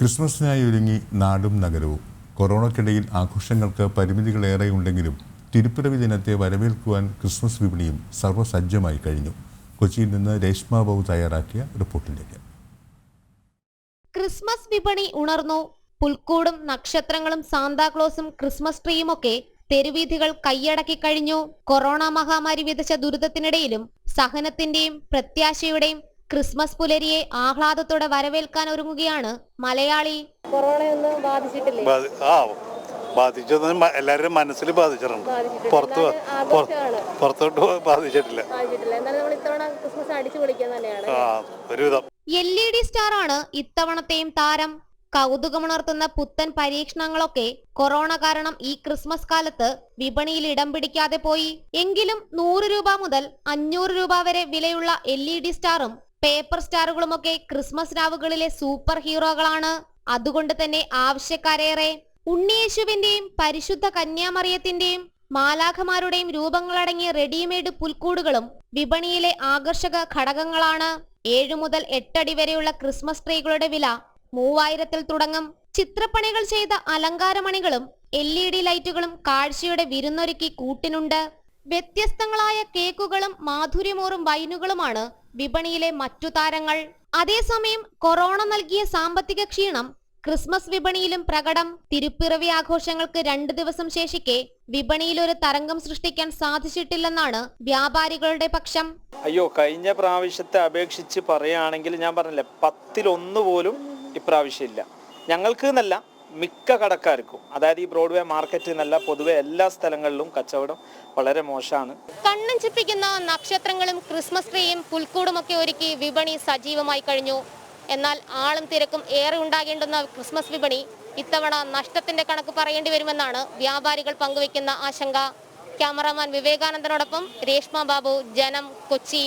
ക്രിസ്മസിനായി ഒരുങ്ങി നാടും നഗരവും. കൊറോണയ്ക്കിടയിൽ ആഘോഷങ്ങൾക്ക് പരിമിതികളേറെയുണ്ടെങ്കിലും തിരുപ്പിറവി ദിനത്തെ വരവേൽക്കുവാൻ ക്രിസ്മസ് വിപണിയും സർവ്വസജ്ജമായി കഴിഞ്ഞു. കൊച്ചിയിൽ നിന്ന് രേഷ്മ ബാബു തയ്യാറാക്കിയ റിപ്പോർട്ടിലേക്ക്. ക്രിസ്മസ് വിപണി ഉണർന്നു. പുൽക്കൂടും നക്ഷത്രങ്ങളും സാന്താക്ലോസും ക്രിസ്മസ് ട്രീയുമൊക്കെ തെരുവീഥികൾ കൈയടക്കി കഴിഞ്ഞു. കൊറോണ മഹാമാരി വിതച്ച ദുരിതത്തിനിടയിലും സഹനത്തിന്റെയും പ്രത്യാശയുടെയും ക്രിസ്മസ് പുലരിയെ ആഹ്ലാദത്തോടെ വരവേൽക്കാൻ ഒരുങ്ങുകയാണ് മലയാളി. കൊറോണയൊന്നും ബാധിച്ചിട്ടില്ലേ? ബാധിച്ചൊന്നും എല്ലാവരും മനസ്സിൽ ബാധിച്ചിട്ടുണ്ട്. പുറത്തോട്ട് ബാധിച്ചിട്ടില്ല. LED സ്റ്റാർ ആണ് ഇത്തവണത്തെയും താരം. കൗതുകമുണർത്തുന്ന പുത്തൻ പരീക്ഷണങ്ങളൊക്കെ കൊറോണ കാരണം ഈ ക്രിസ്മസ് കാലത്ത് വിപണിയിൽ ഇടം പിടിക്കാതെ പോയി. എങ്കിലും 100 രൂപ മുതൽ 500 രൂപ വരെ വിലയുള്ള LED സ്റ്റാറും പേപ്പർ സ്റ്റാറുകളുമൊക്കെ ക്രിസ്മസ് രാവുകളിലെ സൂപ്പർ ഹീറോകളാണ്. അതുകൊണ്ട് തന്നെ ആവശ്യക്കാരേറെ. ഉണ്ണിയേശുവിന്റെയും പരിശുദ്ധ കന്യാമറിയത്തിന്റെയും മാലാഖമാരുടെയും രൂപങ്ങളടങ്ങിയ റെഡിമെയ്ഡ് പുൽക്കൂടുകളും വിപണിയിലെ ആകർഷക ഘടകങ്ങളാണ്. 7 മുതൽ 8 അടി വരെയുള്ള ക്രിസ്മസ് ട്രീകളുടെ വില 3000-ൽ തുടങ്ങും. ചിത്രപ്പണികൾ ചെയ്ത അലങ്കാരമണികളും LED ലൈറ്റുകളും കാഴ്ചയുടെ വിരുന്നൊരുക്കി കൂട്ടിനുണ്ട്. വ്യത്യസ്തങ്ങളായ കേക്കുകളും മാധുര്യമൂറും വൈനുകളുമാണ് വിപണിയിലെ മറ്റു താരങ്ങൾ. അതേസമയം കൊറോണ നൽകിയ സാമ്പത്തിക ക്ഷീണം ക്രിസ്മസ് വിപണിയിലും പ്രകടം. തിരുപ്പിറവി ആഘോഷങ്ങൾക്ക് 2 ദിവസം ശേഷിക്കെ വിപണിയിൽ ഒരു തരംഗം സൃഷ്ടിക്കാൻ സാധിച്ചിട്ടില്ലെന്നാണ് വ്യാപാരികളുടെ പക്ഷം. കഴിഞ്ഞ പ്രാവശ്യത്തെ അപേക്ഷിച്ച് പറയുകയാണെങ്കിൽ ഞാൻ പറഞ്ഞില്ലേ 10-1 പോലും ഇപ്രാവശ്യമില്ല. ഞങ്ങൾക്ക് എന്നല്ല, മിക്ക കടക്കാർക്കും, അതായത് ഈ ബ്രോഡ്വേ മാർക്കറ്റ് എന്നല്ല, പൊതുവെ എല്ലാ സ്ഥലങ്ങളിലും കച്ചവടം വളരെ മോശമാണ്. കണ്ണും ചിപ്പിക്കുന്ന നക്ഷത്രങ്ങളും ക്രിസ്മസ് ട്രീയും പുൽക്കൂടുമൊക്കെ ഒരുക്കി വിപണി സജീവമായി കഴിഞ്ഞു. എന്നാൽ ആളും തിരക്കും ഏറെ ഉണ്ടാകേണ്ടുന്ന ക്രിസ്മസ് വിപണി ഇത്തവണ നഷ്ടത്തിന്റെ കണക്ക് പറയേണ്ടി വരുമെന്നാണ് വ്യാപാരികൾ പങ്കുവെക്കുന്ന ആശങ്ക. ക്യാമറാമാൻ വിവേകാനന്ദനോടൊപ്പം രേഷ്മ ബാബു, ജനം, കൊച്ചി.